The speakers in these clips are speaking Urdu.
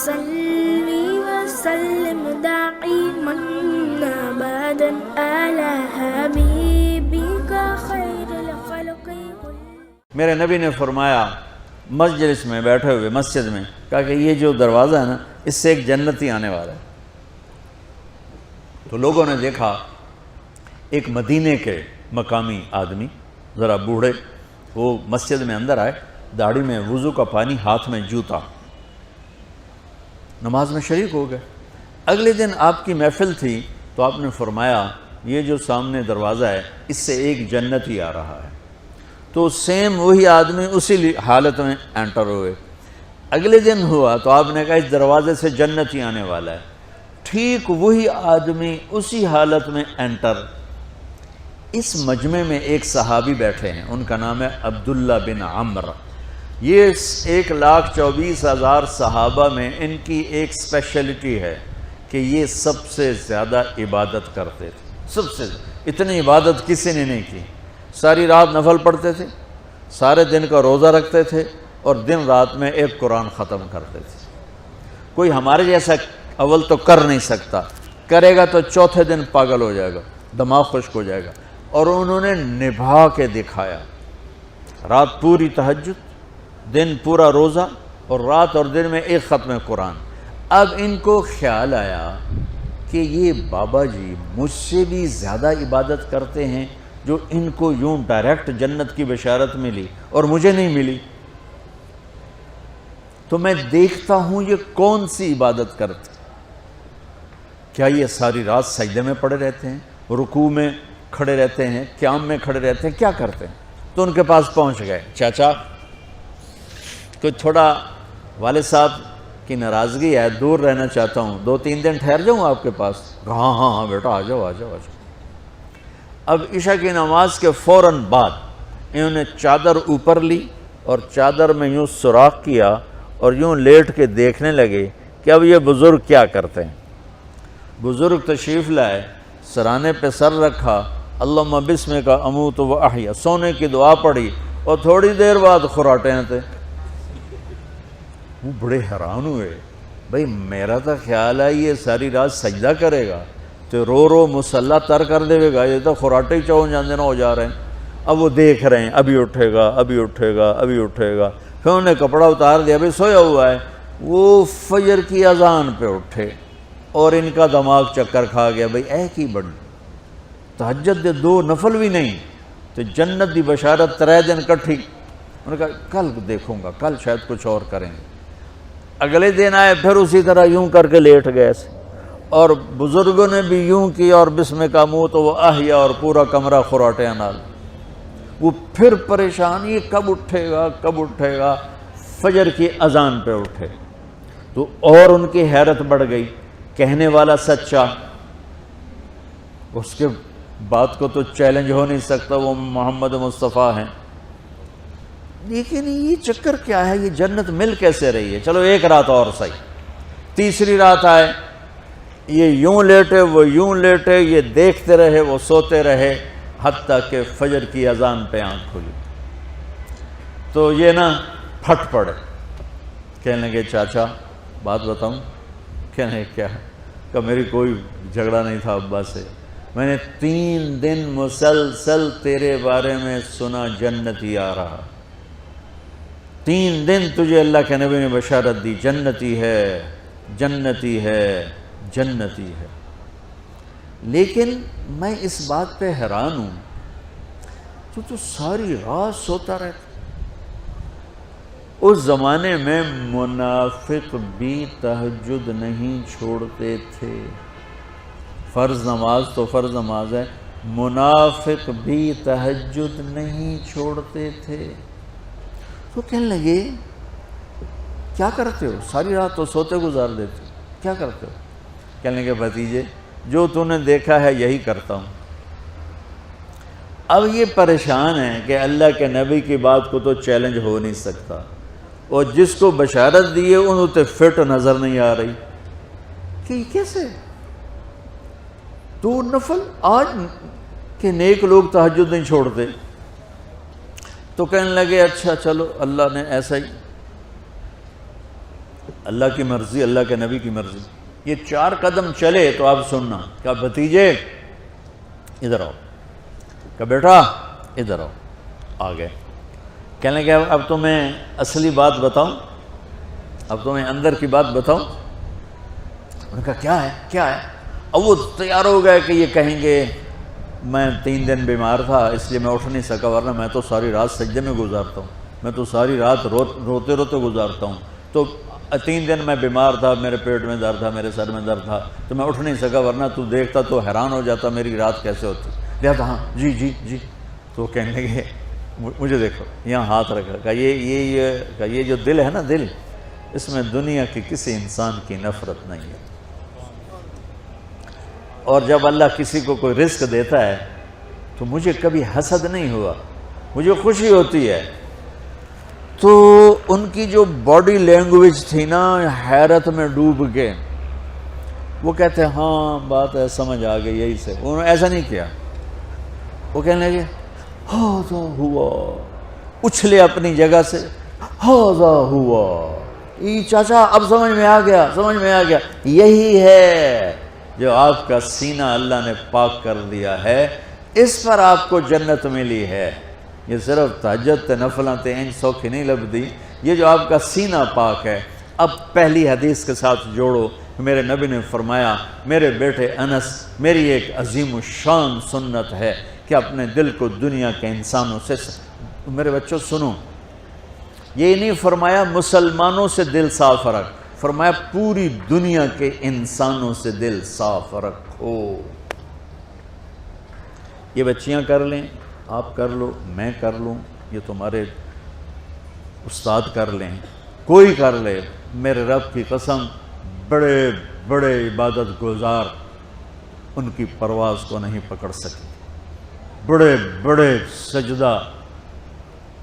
صلی وسلم دائما ابدا علی حبیبک خیر الخلق کل۔ میرے نبی نے فرمایا مجلس میں بیٹھے ہوئے مسجد میں، کہا کہ یہ جو دروازہ ہے نا اس سے ایک جنتی آنے والا ہے۔ تو لوگوں نے دیکھا ایک مدینے کے مقامی آدمی ذرا بوڑھے، وہ مسجد میں اندر آئے، داڑھی میں وضو کا پانی، ہاتھ میں جوتا، نماز میں شریک ہو گئے۔ اگلے دن آپ کی محفل تھی تو آپ نے فرمایا یہ جو سامنے دروازہ ہے اس سے ایک جنتی آ رہا ہے۔ تو سیم وہی آدمی اسی حالت میں انٹر ہوئے۔ اگلے دن ہوا تو آپ نے کہا اس دروازے سے جنتی آنے والا ہے۔ ٹھیک وہی آدمی اسی حالت میں انٹر۔ اس مجمع میں ایک صحابی بیٹھے ہیں، ان کا نام ہے عبداللہ بن عمر۔ یہ 1,24,000 صحابہ میں ان کی ایک اسپیشلٹی ہے کہ یہ سب سے زیادہ عبادت کرتے تھے، سب سے اتنی عبادت کسی نے نہیں کی۔ ساری رات نفل پڑھتے تھے، سارے دن کا روزہ رکھتے تھے، اور دن رات میں ایک قرآن ختم کرتے تھے۔ کوئی ہمارے جیسا اول تو کر نہیں سکتا، کرے گا تو چوتھے دن پاگل ہو جائے گا، دماغ خشک ہو جائے گا، اور انہوں نے نبھا کے دکھایا۔ رات پوری تہجد، دن پورا روزہ، اور رات اور دن میں ایک ختم قرآن۔ اب ان کو خیال آیا کہ یہ بابا جی مجھ سے بھی زیادہ عبادت کرتے ہیں، جو ان کو یوں ڈائریکٹ جنت کی بشارت ملی اور مجھے نہیں ملی، تو میں دیکھتا ہوں یہ کون سی عبادت کرتے۔ کیا یہ ساری رات سجدے میں پڑے رہتے ہیں، رکوع میں کھڑے رہتے ہیں، قیام میں کھڑے رہتے ہیں، کیا کرتے ہیں؟ تو ان کے پاس پہنچ گئے، چاچا کوئی تھوڑا والد صاحب کی ناراضگی ہے، دور رہنا چاہتا ہوں، 2-3 دن ٹھہر جاؤں آپ کے پاس؟ ہاں ہاں ہاں بیٹا آ جاؤ آ جاؤ آ جاؤ۔ اب عشاء کی نماز کے فوراً بعد انہوں نے چادر اوپر لی اور چادر میں یوں سوراخ کیا اور یوں لیٹ کے دیکھنے لگے کہ اب یہ بزرگ کیا کرتے ہیں۔ بزرگ تشریف لائے، سرانے پہ سر رکھا، اللہم بسمک اموت و احیا، سونے کی دعا پڑھی، اور تھوڑی دیر بعد خراٹے تھے۔ وہ بڑے حیران ہوئے، بھئی میرا تو خیال ہے یہ ساری رات سجدہ کرے گا تو رو رو مصلی تر کر دے گا، یہ تو خراٹے ہی چون جاندے نہ ہو جا رہے ہیں۔ اب وہ دیکھ رہے ہیں ابھی اٹھے گا ابھی اٹھے گا ابھی اٹھے گا، پھر انہوں نے کپڑا اتار دیا، ابھی سویا ہوا ہے۔ وہ فجر کی اذان پہ اٹھے اور ان کا دماغ چکر کھا گیا، بھئی اے کی بڑی تہجد دے 2 نفل بھی نہیں تو جنت دی بشارت 3 دن کٹھی۔ انہوں نے کہا کل دیکھوں گا، کل شاید کچھ اور کریں گے۔ اگلے دن آئے، پھر اسی طرح یوں کر کے لیٹ گئے، اور بزرگوں نے بھی یوں کیا، اور بسمک اموت و احیا، اور پورا کمرہ خراٹے نال۔ وہ پھر پریشان، یہ کب اٹھے گا کب اٹھے گا؟ فجر کی اذان پہ اٹھے تو اور ان کی حیرت بڑھ گئی، کہنے والا سچا، اس کے بات کو تو چیلنج ہو نہیں سکتا، وہ محمد مصطفیٰ ہیں، لیکن یہ چکر کیا ہے، یہ جنت مل کیسے رہی ہے؟ چلو ایک رات اور صحیح۔ تیسری رات آئے، یہ یوں لیٹے وہ یوں لیٹے، یہ دیکھتے رہے وہ سوتے رہے، حتیٰ کہ فجر کی اذان پہ آنکھ کھلی تو یہ نا پھٹ پڑے، کہنے لگے چاچا بات بتاؤں؟ کہنے کیا ہے؟ کہ میری کوئی جھگڑا نہیں تھا ابا سے، میں نے 3 دن مسلسل تیرے بارے میں سنا جنتی آ رہا، 3 دن تجھے اللہ کے نبی نے بشارت دی جنتی ہے جنتی ہے جنتی ہے، لیکن میں اس بات پہ حیران ہوں تو ساری رات سوتا رہتا۔ اس زمانے میں منافق بھی تہجد نہیں چھوڑتے تھے، فرض نماز تو فرض نماز ہے، منافق بھی تہجد نہیں چھوڑتے تھے۔ تو کہنے لگے کیا کرتے ہو؟ ساری رات تو سوتے گزار دیتے ہو، کیا کرتے ہو؟ کہنے لگے بھتیجے جو تو نے دیکھا ہے یہی کرتا ہوں۔ اب یہ پریشان ہے کہ اللہ کے نبی کی بات کو تو چیلنج ہو نہیں سکتا، اور جس کو بشارت دی ہے انہوں تے فٹ نظر نہیں آ رہی کہ کیسے تو نفل آج کہ نیک لوگ تہجد نہیں چھوڑتے۔ تو کہنے لگے اچھا چلو اللہ نے ایسا ہی اللہ کی مرضی، اللہ کے نبی کی مرضی. یہ 4 قدم چلے تو آپ سننا. کہا بھتیجے ادھر آؤ، کہا بیٹا ادھر آؤ. آ گئے. کہنے لگے اب تمہیں اصلی بات بتاؤں، اب تمہیں اندر کی بات بتاؤں. انہوں نے کہا کیا ہے کیا ہے؟ اب وہ تیار ہو گئے کہ یہ کہیں گے میں 3 دن بیمار تھا اس لیے میں اٹھ نہیں سکا، ورنہ میں تو ساری رات سجدے میں گزارتا ہوں، میں تو ساری رات روتے روتے گزارتا ہوں. تو 3 دن میں بیمار تھا، میرے پیٹ میں درد تھا، میرے سر میں درد تھا، تو میں اٹھ نہیں سکا، ورنہ تو دیکھتا تو حیران ہو جاتا میری رات کیسے ہوتی. لہذا ہاں جی جی جی. تو کہنے لگے مجھے دیکھو یہاں ہاتھ رکھا. کہا یہ جو دل ہے نا، دل اس میں دنیا کی کسی انسان کی نفرت نہیں ہے. اور جب اللہ کسی کو کوئی رزق دیتا ہے تو مجھے کبھی حسد نہیں ہوا، مجھے خوشی ہوتی ہے. تو ان کی جو باڈی لینگویج تھی نا، حیرت میں ڈوب کے وہ کہتے ہیں ہاں بات ہے سمجھ آ گئی یہی سے. انہوں نے ایسا نہیں کیا. وہ کہنے لگے ہاذا ہوا، اچھلے اپنی جگہ سے ہاذا ہوا. چاچا اب سمجھ میں آ گیا، سمجھ میں آ گیا. یہی ہے جو آپ کا سینہ اللہ نے پاک کر دیا ہے، اس پر آپ کو جنت ملی ہے. یہ صرف تہجد تے نفلاں تے انج سوکھی نہیں لبدی، یہ جو آپ کا سینہ پاک ہے. اب پہلی حدیث کے ساتھ جوڑو. میرے نبی نے فرمایا میرے بیٹے انس، میری ایک عظیم الشان سنت ہے کہ اپنے دل کو دنیا کے انسانوں سے میرے بچوں سنو، یہ نہیں فرمایا مسلمانوں سے دل صاف رکھ، فرمایا پوری دنیا کے انسانوں سے دل صاف رکھو. یہ بچیاں کر لیں، آپ کر لو، میں کر لوں، یہ تمہارے استاد کر لیں، کوئی کر لے. میرے رب کی قسم بڑے بڑے عبادت گزار ان کی پرواز کو نہیں پکڑ سکے. بڑے بڑے سجدہ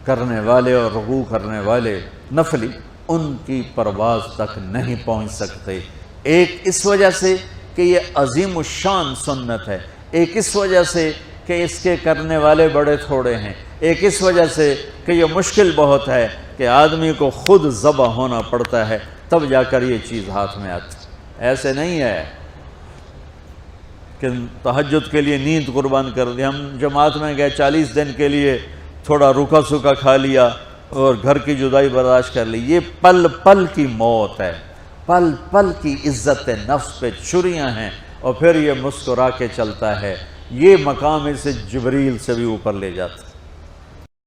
کرنے والے اور رکوع کرنے والے نفلی ان کی پرواز تک نہیں پہنچ سکتے. ایک اس وجہ سے کہ یہ عظیم الشان سنت ہے، ایک اس وجہ سے کہ اس کے کرنے والے بڑے تھوڑے ہیں، ایک اس وجہ سے کہ یہ مشکل بہت ہے کہ آدمی کو خود ذبح ہونا پڑتا ہے تب جا کر یہ چیز ہاتھ میں آتی. ایسے نہیں ہے کہ تہجد کے لیے نیند قربان کر دی. ہم جماعت میں گئے 40 دن کے لیے تھوڑا روکھا سوکھا کھا لیا اور گھر کی جدائی برداشت کر لی. یہ پل پل کی موت ہے، پل پل کی عزت نفس پہ چھریاں ہیں، اور پھر یہ مسکرا کے چلتا ہے. یہ مقام اسے جبریل سے بھی اوپر لے جاتا ہے.